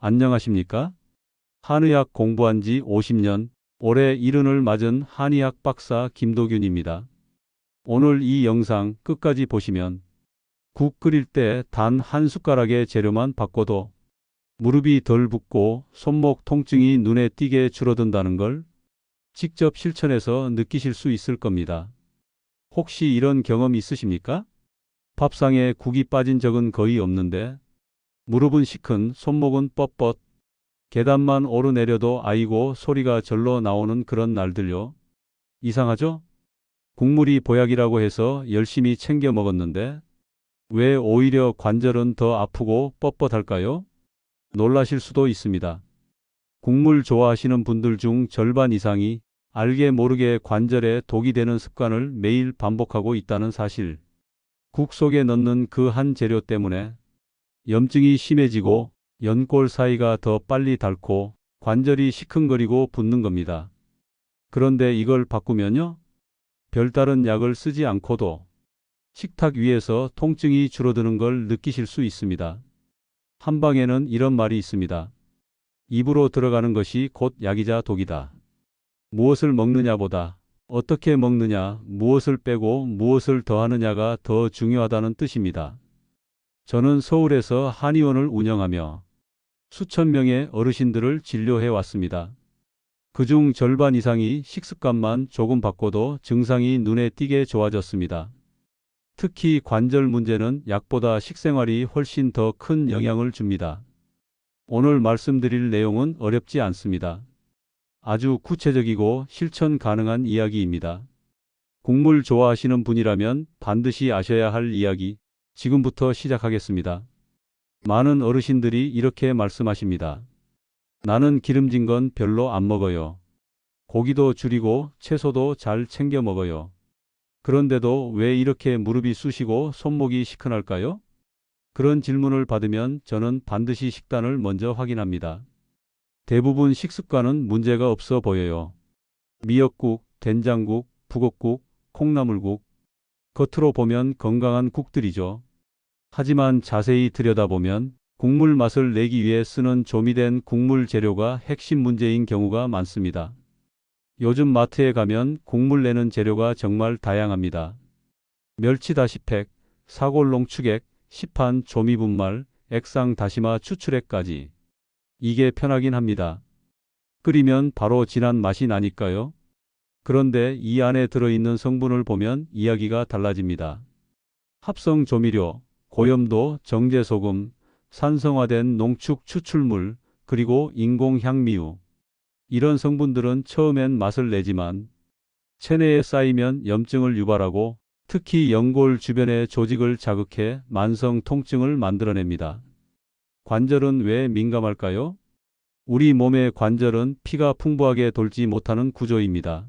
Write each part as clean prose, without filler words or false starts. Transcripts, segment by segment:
안녕하십니까? 한의학 공부한 지 50년, 올해 70을 맞은 한의학 박사 김도균입니다. 오늘 이 영상 끝까지 보시면 국 끓일 때 단 한 숟가락의 재료만 바꿔도 무릎이 덜 붓고 손목 통증이 눈에 띄게 줄어든다는 걸 직접 실천해서 느끼실 수 있을 겁니다. 혹시 이런 경험 있으십니까? 밥상에 국이 빠진 적은 거의 없는데 무릎은 시큰, 손목은 뻣뻣, 계단만 오르내려도 아이고 소리가 절로 나오는 그런 날들요. 이상하죠? 국물이 보약이라고 해서 열심히 챙겨 먹었는데 왜 오히려 관절은 더 아프고 뻣뻣할까요? 놀라실 수도 있습니다. 국물 좋아하시는 분들 중 절반 이상이 알게 모르게 관절에 독이 되는 습관을 매일 반복하고 있다는 사실. 국 속에 넣는 그 한 재료 때문에 염증이 심해지고 연골 사이가 더 빨리 닳고 관절이 시큰거리고 붓는 겁니다. 그런데 이걸 바꾸면요, 별다른 약을 쓰지 않고도 식탁 위에서 통증이 줄어드는 걸 느끼실 수 있습니다. 한방에는 이런 말이 있습니다. 입으로 들어가는 것이 곧 약이자 독이다. 무엇을 먹느냐보다 어떻게 먹느냐, 무엇을 빼고 무엇을 더하느냐가 더 중요하다는 뜻입니다. 저는 서울에서 한의원을 운영하며 수천 명의 어르신들을 진료해 왔습니다. 그중 절반 이상이 식습관만 조금 바꿔도 증상이 눈에 띄게 좋아졌습니다. 특히 관절 문제는 약보다 식생활이 훨씬 더 큰 영향을 줍니다. 오늘 말씀드릴 내용은 어렵지 않습니다. 아주 구체적이고 실천 가능한 이야기입니다. 국물 좋아하시는 분이라면 반드시 아셔야 할 이야기, 지금부터 시작하겠습니다. 많은 어르신들이 이렇게 말씀하십니다. 나는 기름진 건 별로 안 먹어요. 고기도 줄이고 채소도 잘 챙겨 먹어요. 그런데도 왜 이렇게 무릎이 쑤시고 손목이 시큰할까요? 그런 질문을 받으면 저는 반드시 식단을 먼저 확인합니다. 대부분 식습관은 문제가 없어 보여요. 미역국, 된장국, 북엇국, 콩나물국. 겉으로 보면 건강한 국들이죠. 하지만 자세히 들여다보면 국물 맛을 내기 위해 쓰는 조미된 국물 재료가 핵심 문제인 경우가 많습니다. 요즘 마트에 가면 국물 내는 재료가 정말 다양합니다. 멸치 다시팩, 사골농 추객, 시판 조미분말, 액상 다시마 추출액까지. 이게 편하긴 합니다. 끓이면 바로 진한 맛이 나니까요. 그런데 이 안에 들어있는 성분을 보면 이야기가 달라집니다. 합성 조미료, 고염도 정제소금, 산성화된 농축 추출물, 그리고 인공 향미유. 이런 성분들은 처음엔 맛을 내지만 체내에 쌓이면 염증을 유발하고 특히 연골 주변의 조직을 자극해 만성 통증을 만들어냅니다. 관절은 왜 민감할까요? 우리 몸의 관절은 피가 풍부하게 돌지 못하는 구조입니다.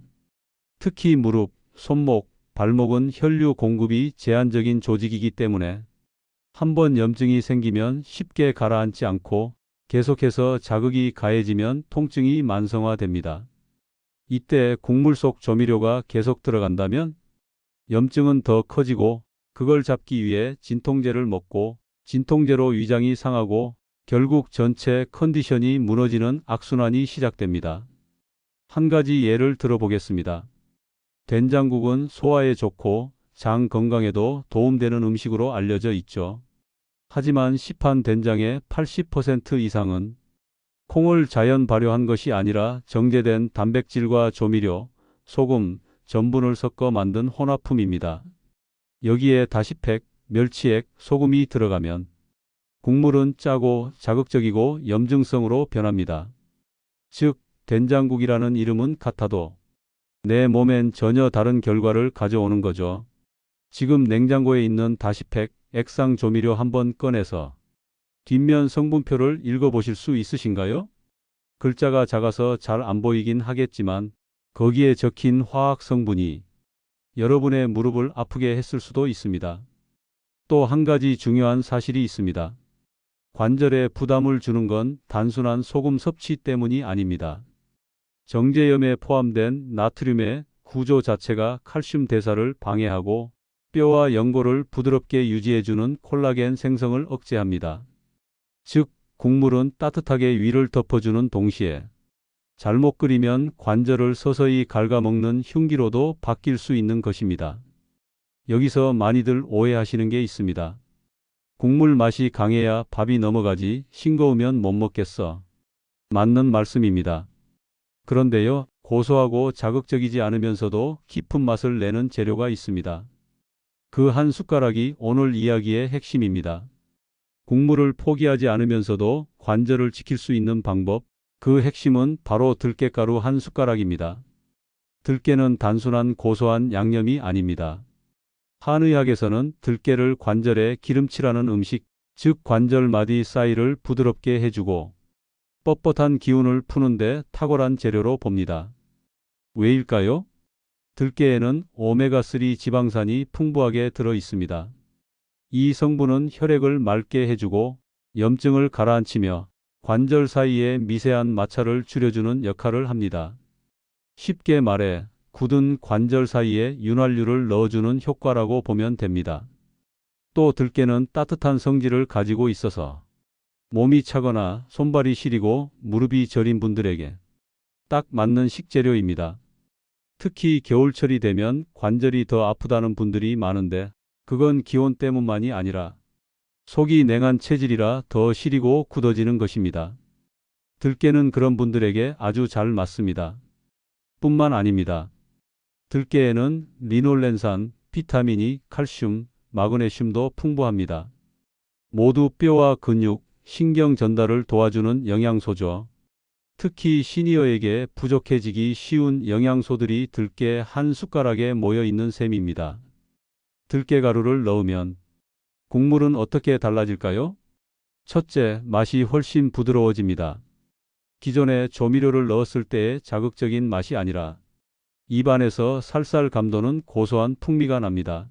특히 무릎, 손목, 발목은 혈류 공급이 제한적인 조직이기 때문에 한번 염증이 생기면 쉽게 가라앉지 않고 계속해서 자극이 가해지면 통증이 만성화됩니다. 이때 국물 속 조미료가 계속 들어간다면 염증은 더 커지고 그걸 잡기 위해 진통제를 먹고 진통제로 위장이 상하고 결국 전체 컨디션이 무너지는 악순환이 시작됩니다. 한 가지 예를 들어보겠습니다. 된장국은 소화에 좋고 장 건강에도 도움되는 음식으로 알려져 있죠. 하지만 시판 된장의 80% 이상은 콩을 자연 발효한 것이 아니라 정제된 단백질과 조미료, 소금, 전분을 섞어 만든 혼합품입니다. 여기에 다시팩, 멸치액, 소금이 들어가면 국물은 짜고 자극적이고 염증성으로 변합니다. 즉, 된장국이라는 이름은 같아도 내 몸엔 전혀 다른 결과를 가져오는 거죠. 지금 냉장고에 있는 다시팩, 액상 조미료 한번 꺼내서 뒷면 성분표를 읽어보실 수 있으신가요? 글자가 작아서 잘 안 보이긴 하겠지만 거기에 적힌 화학 성분이 여러분의 무릎을 아프게 했을 수도 있습니다. 또 한 가지 중요한 사실이 있습니다. 관절에 부담을 주는 건 단순한 소금 섭취 때문이 아닙니다. 정제염에 포함된 나트륨의 구조 자체가 칼슘 대사를 방해하고 뼈와 연골을 부드럽게 유지해주는 콜라겐 생성을 억제합니다. 즉, 국물은 따뜻하게 위를 덮어주는 동시에 잘못 끓이면 관절을 서서히 갉아먹는 흉기로도 바뀔 수 있는 것입니다. 여기서 많이들 오해하시는 게 있습니다. 국물 맛이 강해야 밥이 넘어가지 싱거우면 못 먹겠어. 맞는 말씀입니다. 그런데요, 고소하고 자극적이지 않으면서도 깊은 맛을 내는 재료가 있습니다. 그 한 숟가락이 오늘 이야기의 핵심입니다. 국물을 포기하지 않으면서도 관절을 지킬 수 있는 방법, 그 핵심은 바로 들깨가루 한 숟가락입니다. 들깨는 단순한 고소한 양념이 아닙니다. 한의학에서는 들깨를 관절에 기름칠하는 음식, 즉 관절마디 사이를 부드럽게 해주고 뻣뻣한 기운을 푸는데 탁월한 재료로 봅니다. 왜일까요? 들깨에는 오메가3 지방산이 풍부하게 들어 있습니다. 이 성분은 혈액을 맑게 해주고 염증을 가라앉히며 관절 사이의 미세한 마찰을 줄여주는 역할을 합니다. 쉽게 말해 굳은 관절 사이에 윤활유를 넣어주는 효과라고 보면 됩니다. 또 들깨는 따뜻한 성질을 가지고 있어서 몸이 차거나 손발이 시리고 무릎이 저린 분들에게 딱 맞는 식재료입니다. 특히 겨울철이 되면 관절이 더 아프다는 분들이 많은데 그건 기온 때문만이 아니라 속이 냉한 체질이라 더 시리고 굳어지는 것입니다. 들깨는 그런 분들에게 아주 잘 맞습니다. 뿐만 아닙니다. 들깨에는 리놀렌산, 비타민이, 칼슘, 마그네슘도 풍부합니다. 모두 뼈와 근육, 신경 전달을 도와주는 영양소죠. 특히 시니어에게 부족해지기 쉬운 영양소들이 들깨 한 숟가락에 모여 있는 셈입니다. 들깨가루를 넣으면 국물은 어떻게 달라질까요? 첫째, 맛이 훨씬 부드러워집니다. 기존에 조미료를 넣었을 때의 자극적인 맛이 아니라 입안에서 살살 감도는 고소한 풍미가 납니다.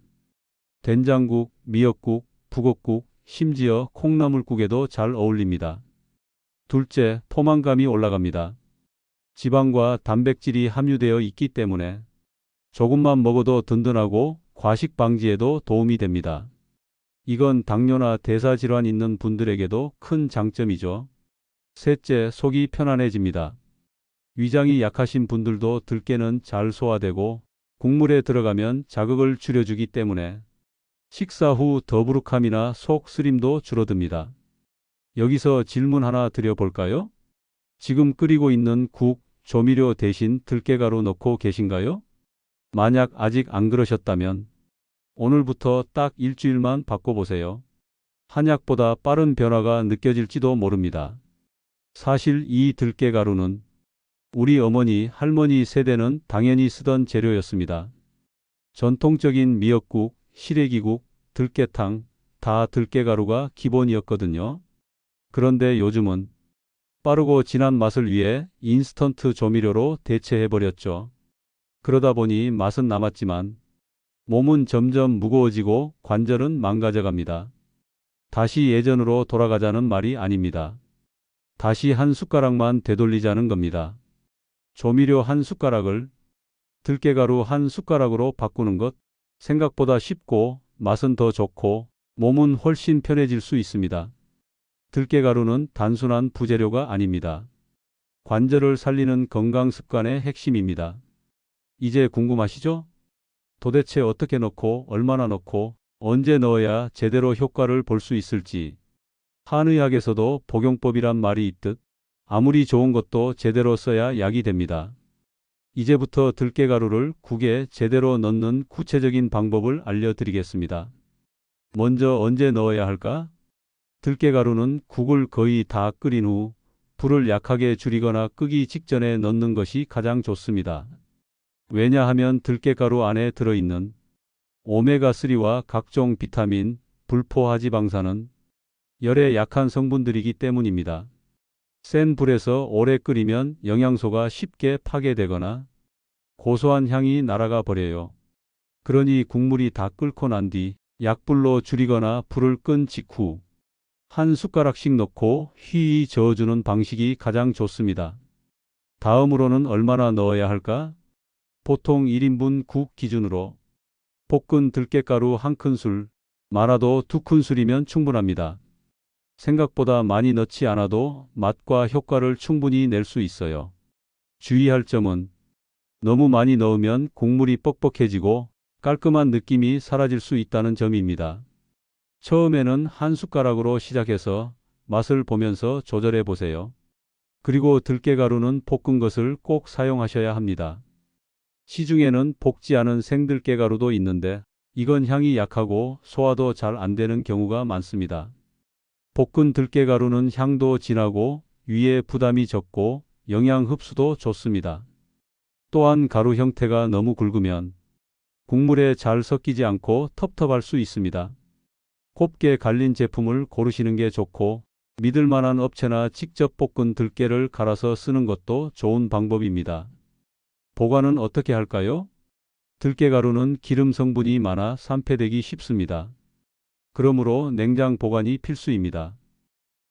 된장국, 미역국, 북엇국, 심지어 콩나물국에도 잘 어울립니다. 둘째, 포만감이 올라갑니다. 지방과 단백질이 함유되어 있기 때문에 조금만 먹어도 든든하고 과식 방지에도 도움이 됩니다. 이건 당뇨나 대사질환 있는 분들에게도 큰 장점이죠. 셋째, 속이 편안해집니다. 위장이 약하신 분들도 들깨는 잘 소화되고 국물에 들어가면 자극을 줄여주기 때문에 식사 후 더부룩함이나 속 쓰림도 줄어듭니다. 여기서 질문 하나 드려볼까요? 지금 끓이고 있는 국, 조미료 대신 들깨가루 넣고 계신가요? 만약 아직 안 그러셨다면 오늘부터 딱 일주일만 바꿔보세요. 한약보다 빠른 변화가 느껴질지도 모릅니다. 사실 이 들깨가루는 우리 어머니, 할머니 세대는 당연히 쓰던 재료였습니다. 전통적인 미역국, 시래기국, 들깨탕, 다 들깨가루가 기본이었거든요. 그런데 요즘은 빠르고 진한 맛을 위해 인스턴트 조미료로 대체해버렸죠. 그러다 보니 맛은 남았지만 몸은 점점 무거워지고 관절은 망가져갑니다. 다시 예전으로 돌아가자는 말이 아닙니다. 다시 한 숟가락만 되돌리자는 겁니다. 조미료 한 숟가락을 들깨가루 한 숟가락으로 바꾸는 것 생각보다 쉽고 맛은 더 좋고 몸은 훨씬 편해질 수 있습니다. 들깨가루는 단순한 부재료가 아닙니다. 관절을 살리는 건강 습관의 핵심입니다. 이제 궁금하시죠? 도대체 어떻게 넣고 얼마나 넣고 언제 넣어야 제대로 효과를 볼 수 있을지. 한의학에서도 복용법이란 말이 있듯 아무리 좋은 것도 제대로 써야 약이 됩니다. 이제부터 들깨가루를 국에 제대로 넣는 구체적인 방법을 알려드리겠습니다. 먼저 언제 넣어야 할까? 들깨가루는 국을 거의 다 끓인 후 불을 약하게 줄이거나 끄기 직전에 넣는 것이 가장 좋습니다. 왜냐하면 들깨가루 안에 들어있는 오메가3와 각종 비타민, 불포화지방산은 열에 약한 성분들이기 때문입니다. 센 불에서 오래 끓이면 영양소가 쉽게 파괴되거나 고소한 향이 날아가 버려요. 그러니 국물이 다 끓고 난 뒤 약불로 줄이거나 불을 끈 직후 한 숟가락씩 넣고 휘휘 저어주는 방식이 가장 좋습니다. 다음으로는 얼마나 넣어야 할까? 보통 1인분 국 기준으로 볶은 들깨가루 1큰술, 많아도 2큰술이면 충분합니다. 생각보다 많이 넣지 않아도 맛과 효과를 충분히 낼 수 있어요. 주의할 점은 너무 많이 넣으면 국물이 뻑뻑해지고 깔끔한 느낌이 사라질 수 있다는 점입니다. 처음에는 한 숟가락으로 시작해서 맛을 보면서 조절해 보세요. 그리고 들깨가루는 볶은 것을 꼭 사용하셔야 합니다. 시중에는 볶지 않은 생들깨가루도 있는데 이건 향이 약하고 소화도 잘 안 되는 경우가 많습니다. 볶은 들깨가루는 향도 진하고 위에 부담이 적고 영양 흡수도 좋습니다. 또한 가루 형태가 너무 굵으면 국물에 잘 섞이지 않고 텁텁할 수 있습니다. 곱게 갈린 제품을 고르시는 게 좋고 믿을 만한 업체나 직접 볶은 들깨를 갈아서 쓰는 것도 좋은 방법입니다. 보관은 어떻게 할까요? 들깨가루는 기름 성분이 많아 산패되기 쉽습니다. 그러므로 냉장 보관이 필수입니다.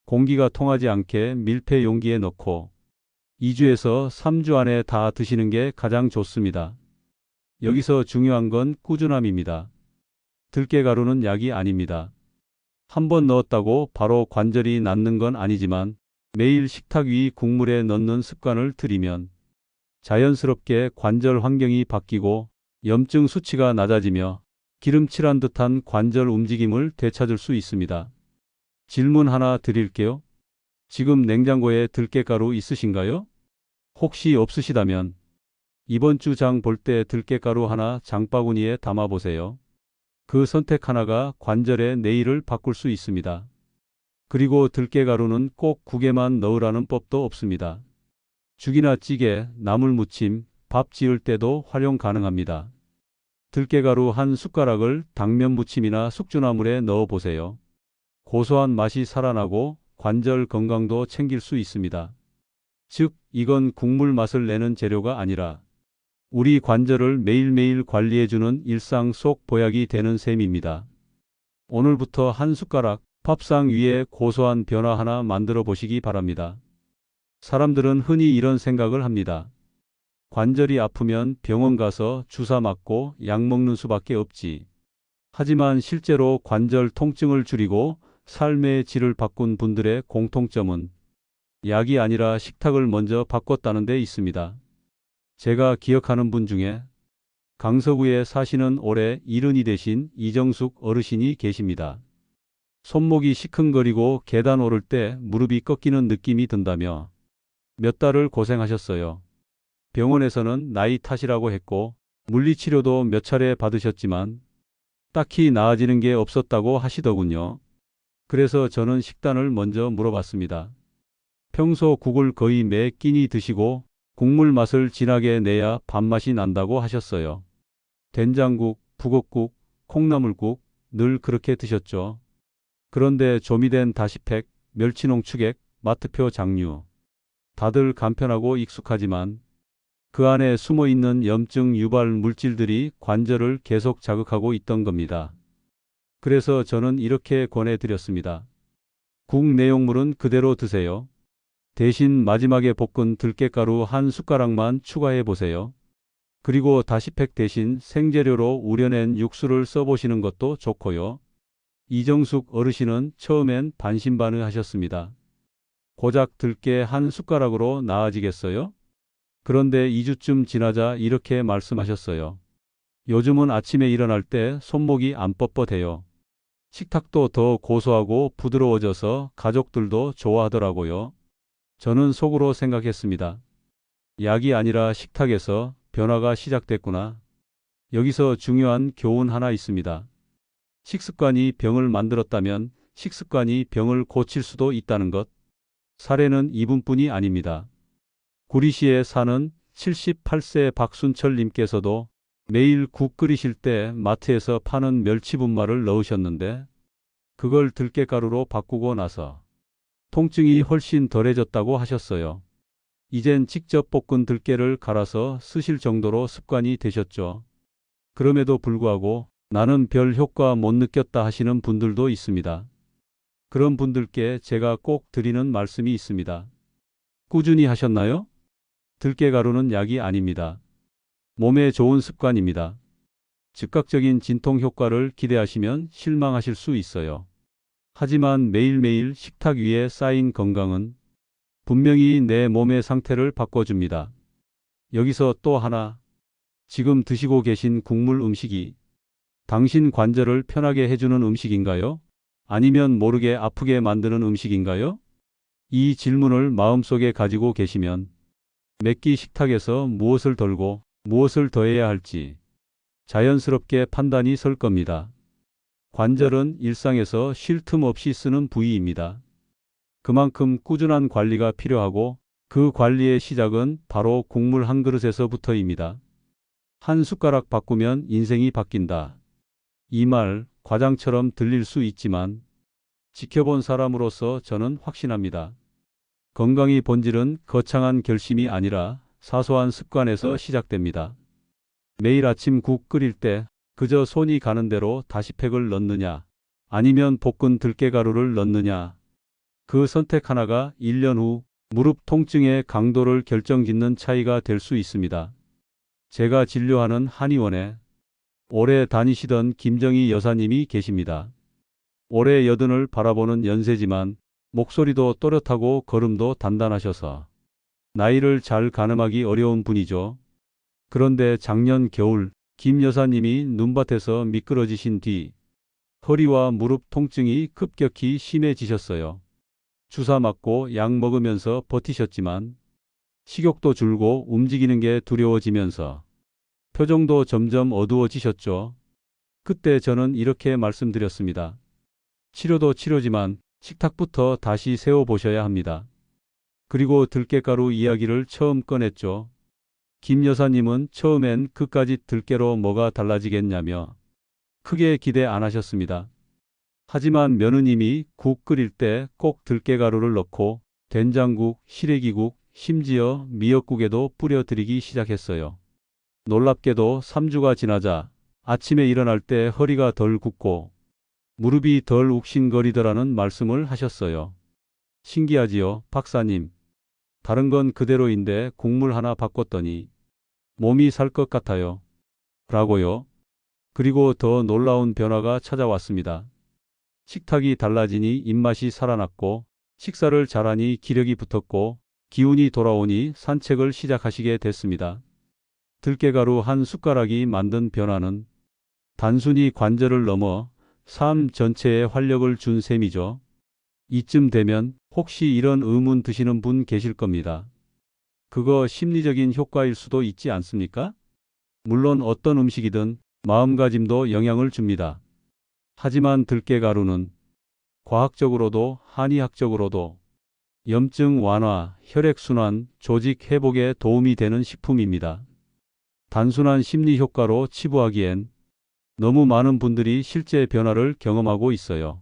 공기가 통하지 않게 밀폐 용기에 넣고 2주에서 3주 안에 다 드시는 게 가장 좋습니다. 여기서 중요한 건 꾸준함입니다. 들깨가루는 약이 아닙니다. 한 번 넣었다고 바로 관절이 낫는 건 아니지만 매일 식탁 위 국물에 넣는 습관을 들이면 자연스럽게 관절 환경이 바뀌고 염증 수치가 낮아지며 기름칠한 듯한 관절 움직임을 되찾을 수 있습니다. 질문 하나 드릴게요. 지금 냉장고에 들깨가루 있으신가요? 혹시 없으시다면 이번 주 장 볼 때 들깨가루 하나 장바구니에 담아보세요. 그 선택 하나가 관절의 내일을 바꿀 수 있습니다. 그리고 들깨가루는 꼭 국에만 넣으라는 법도 없습니다. 죽이나 찌개, 나물 무침, 밥 지을 때도 활용 가능합니다. 들깨가루 한 숟가락을 당면 무침이나 숙주나물에 넣어 보세요. 고소한 맛이 살아나고 관절 건강도 챙길 수 있습니다. 즉, 이건 국물 맛을 내는 재료가 아니라 우리 관절을 매일매일 관리해주는 일상 속 보약이 되는 셈입니다. 오늘부터 한 숟가락 밥상 위에 고소한 변화 하나 만들어 보시기 바랍니다. 사람들은 흔히 이런 생각을 합니다. 관절이 아프면 병원 가서 주사 맞고 약 먹는 수밖에 없지. 하지만 실제로 관절 통증을 줄이고 삶의 질을 바꾼 분들의 공통점은 약이 아니라 식탁을 먼저 바꿨다는 데 있습니다. 제가 기억하는 분 중에 강서구에 사시는 올해 70이 되신 이정숙 어르신이 계십니다. 손목이 시큰거리고 계단 오를 때 무릎이 꺾이는 느낌이 든다며 몇 달을 고생하셨어요. 병원에서는 나이 탓이라고 했고 물리치료도 몇 차례 받으셨지만 딱히 나아지는 게 없었다고 하시더군요. 그래서 저는 식단을 먼저 물어봤습니다. 평소 국을 거의 매 끼니 드시고 국물 맛을 진하게 내야 밥맛이 난다고 하셨어요. 된장국, 북엇국, 콩나물국 늘 그렇게 드셨죠. 그런데 조미된 다시팩, 멸치농축액, 마트표 장류 다들 간편하고 익숙하지만 그 안에 숨어있는 염증 유발 물질들이 관절을 계속 자극하고 있던 겁니다. 그래서 저는 이렇게 권해드렸습니다. 국 내용물은 그대로 드세요. 대신 마지막에 볶은 들깨가루 한 숟가락만 추가해 보세요. 그리고 다시팩 대신 생재료로 우려낸 육수를 써보시는 것도 좋고요. 이정숙 어르신은 처음엔 반신반의하셨습니다. 고작 들깨 한 숟가락으로 나아지겠어요? 그런데 2주쯤 지나자 이렇게 말씀하셨어요. 요즘은 아침에 일어날 때 손목이 안 뻣뻣해요. 식탁도 더 고소하고 부드러워져서 가족들도 좋아하더라고요. 저는 속으로 생각했습니다. 약이 아니라 식탁에서 변화가 시작됐구나. 여기서 중요한 교훈 하나 있습니다. 식습관이 병을 만들었다면 식습관이 병을 고칠 수도 있다는 것. 사례는 이분뿐이 아닙니다. 구리시에 사는 78세 박순철 님께서도 매일 국 끓이실 때 마트에서 파는 멸치분말을 넣으셨는데 그걸 들깨가루로 바꾸고 나서 통증이 훨씬 덜해졌다고 하셨어요. 이젠 직접 볶은 들깨를 갈아서 쓰실 정도로 습관이 되셨죠. 그럼에도 불구하고 나는 별 효과 못 느꼈다 하시는 분들도 있습니다. 그런 분들께 제가 꼭 드리는 말씀이 있습니다. 꾸준히 하셨나요? 들깨가루는 약이 아닙니다. 몸에 좋은 습관입니다. 즉각적인 진통 효과를 기대하시면 실망하실 수 있어요. 하지만 매일매일 식탁 위에 쌓인 건강은 분명히 내 몸의 상태를 바꿔줍니다. 여기서 또 하나, 지금 드시고 계신 국물 음식이 당신 관절을 편하게 해주는 음식인가요? 아니면 모르게 아프게 만드는 음식인가요? 이 질문을 마음속에 가지고 계시면 몇 끼 식탁에서 무엇을 덜고 무엇을 더해야 할지 자연스럽게 판단이 설 겁니다. 관절은 일상에서 쉴 틈 없이 쓰는 부위입니다. 그만큼 꾸준한 관리가 필요하고 그 관리의 시작은 바로 국물 한 그릇에서부터입니다. 한 숟가락 바꾸면 인생이 바뀐다. 이 말 과장처럼 들릴 수 있지만 지켜본 사람으로서 저는 확신합니다. 건강의 본질은 거창한 결심이 아니라 사소한 습관에서 시작됩니다. 매일 아침 국 끓일 때 그저 손이 가는 대로 다시팩을 넣느냐, 아니면 볶은 들깨가루를 넣느냐, 그 선택 하나가 1년 후 무릎 통증의 강도를 결정짓는 차이가 될 수 있습니다. 제가 진료하는 한의원에 오래 다니시던 김정희 여사님이 계십니다. 올해 80을 바라보는 연세지만 목소리도 또렷하고 걸음도 단단하셔서 나이를 잘 가늠하기 어려운 분이죠. 그런데 작년 겨울 김 여사님이 눈밭에서 미끄러지신 뒤 허리와 무릎 통증이 급격히 심해지셨어요. 주사 맞고 약 먹으면서 버티셨지만 식욕도 줄고 움직이는 게 두려워지면서 표정도 점점 어두워지셨죠. 그때 저는 이렇게 말씀드렸습니다. 치료도 치료지만 식탁부터 다시 세워보셔야 합니다. 그리고 들깨가루 이야기를 처음 꺼냈죠. 김 여사님은 처음엔 그까짓 들깨로 뭐가 달라지겠냐며 크게 기대 안 하셨습니다. 하지만 며느님이 국 끓일 때 꼭 들깨가루를 넣고 된장국, 시래기국, 심지어 미역국에도 뿌려드리기 시작했어요. 놀랍게도 3주가 지나자 아침에 일어날 때 허리가 덜 굽고 무릎이 덜 욱신거리더라는 말씀을 하셨어요. 신기하지요, 박사님. 다른 건 그대로인데 국물 하나 바꿨더니 몸이 살 것 같아요. 라고요. 그리고 더 놀라운 변화가 찾아왔습니다. 식탁이 달라지니 입맛이 살아났고 식사를 잘하니 기력이 붙었고 기운이 돌아오니 산책을 시작하시게 됐습니다. 들깨가루 한 숟가락이 만든 변화는 단순히 관절을 넘어 삶 전체에 활력을 준 셈이죠. 이쯤 되면 혹시 이런 의문 드시는 분 계실 겁니다. 그거 심리적인 효과일 수도 있지 않습니까? 물론 어떤 음식이든 마음가짐도 영향을 줍니다. 하지만 들깨가루는 과학적으로도 한의학적으로도 염증 완화, 혈액순환, 조직 회복에 도움이 되는 식품입니다. 단순한 심리 효과로 치부하기엔 너무 많은 분들이 실제 변화를 경험하고 있어요.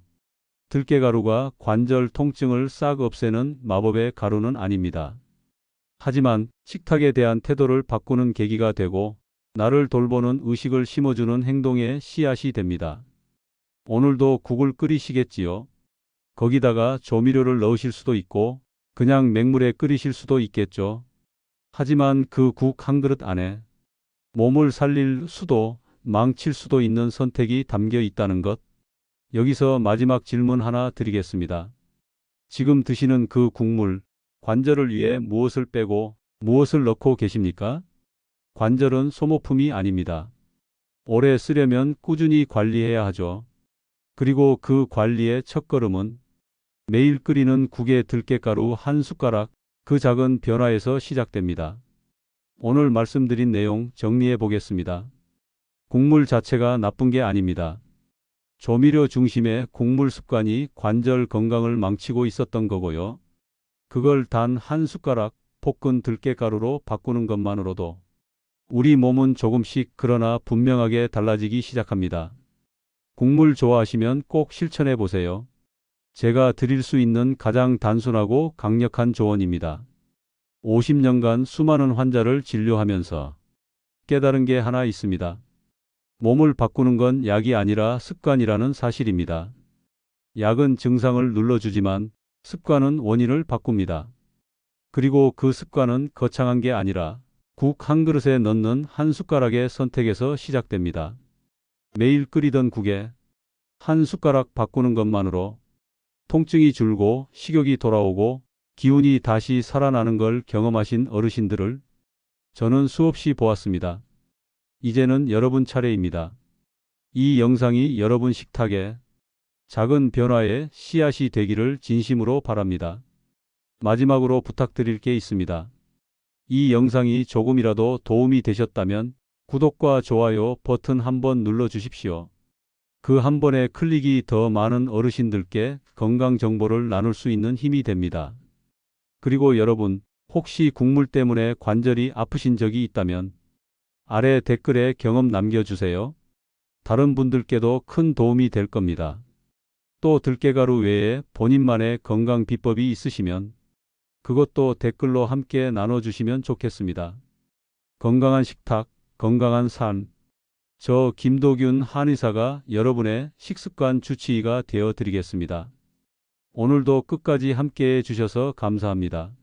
들깨가루가 관절 통증을 싹 없애는 마법의 가루는 아닙니다. 하지만 식탁에 대한 태도를 바꾸는 계기가 되고 나를 돌보는 의식을 심어주는 행동의 씨앗이 됩니다. 오늘도 국을 끓이시겠지요? 거기다가 조미료를 넣으실 수도 있고 그냥 맹물에 끓이실 수도 있겠죠. 하지만 그 국 한 그릇 안에 몸을 살릴 수도 망칠 수도 있는 선택이 담겨 있다는 것. 여기서 마지막 질문 하나 드리겠습니다. 지금 드시는 그 국물, 관절을 위해 무엇을 빼고 무엇을 넣고 계십니까? 관절은 소모품이 아닙니다. 오래 쓰려면 꾸준히 관리해야 하죠. 그리고 그 관리의 첫걸음은 매일 끓이는 국에 들깨가루 한 숟가락, 그 작은 변화에서 시작됩니다. 오늘 말씀드린 내용 정리해 보겠습니다. 국물 자체가 나쁜 게 아닙니다. 조미료 중심의 국물 습관이 관절 건강을 망치고 있었던 거고요. 그걸 단 한 숟가락 볶은 들깨가루로 바꾸는 것만으로도 우리 몸은 조금씩 그러나 분명하게 달라지기 시작합니다. 국물 좋아하시면 꼭 실천해 보세요. 제가 드릴 수 있는 가장 단순하고 강력한 조언입니다. 50년간 수많은 환자를 진료하면서 깨달은 게 하나 있습니다. 몸을 바꾸는 건 약이 아니라 습관이라는 사실입니다. 약은 증상을 눌러주지만 습관은 원인을 바꿉니다. 그리고 그 습관은 거창한 게 아니라 국 한 그릇에 넣는 한 숟가락의 선택에서 시작됩니다. 매일 끓이던 국에 한 숟가락 바꾸는 것만으로 통증이 줄고 식욕이 돌아오고 기운이 다시 살아나는 걸 경험하신 어르신들을 저는 수없이 보았습니다. 이제는 여러분 차례입니다. 이 영상이 여러분 식탁에 작은 변화의 씨앗이 되기를 진심으로 바랍니다. 마지막으로 부탁드릴 게 있습니다. 이 영상이 조금이라도 도움이 되셨다면 구독과 좋아요 버튼 한번 눌러 주십시오. 그 한 번의 클릭이 더 많은 어르신들께 건강 정보를 나눌 수 있는 힘이 됩니다. 그리고 여러분, 혹시 국물 때문에 관절이 아프신 적이 있다면 아래 댓글에 경험 남겨주세요. 다른 분들께도 큰 도움이 될 겁니다. 또 들깨가루 외에 본인만의 건강 비법이 있으시면 그것도 댓글로 함께 나눠주시면 좋겠습니다. 건강한 식탁, 건강한 삶. 저 김도균 한의사가 여러분의 식습관 주치의가 되어 드리겠습니다. 오늘도 끝까지 함께 해 주셔서 감사합니다.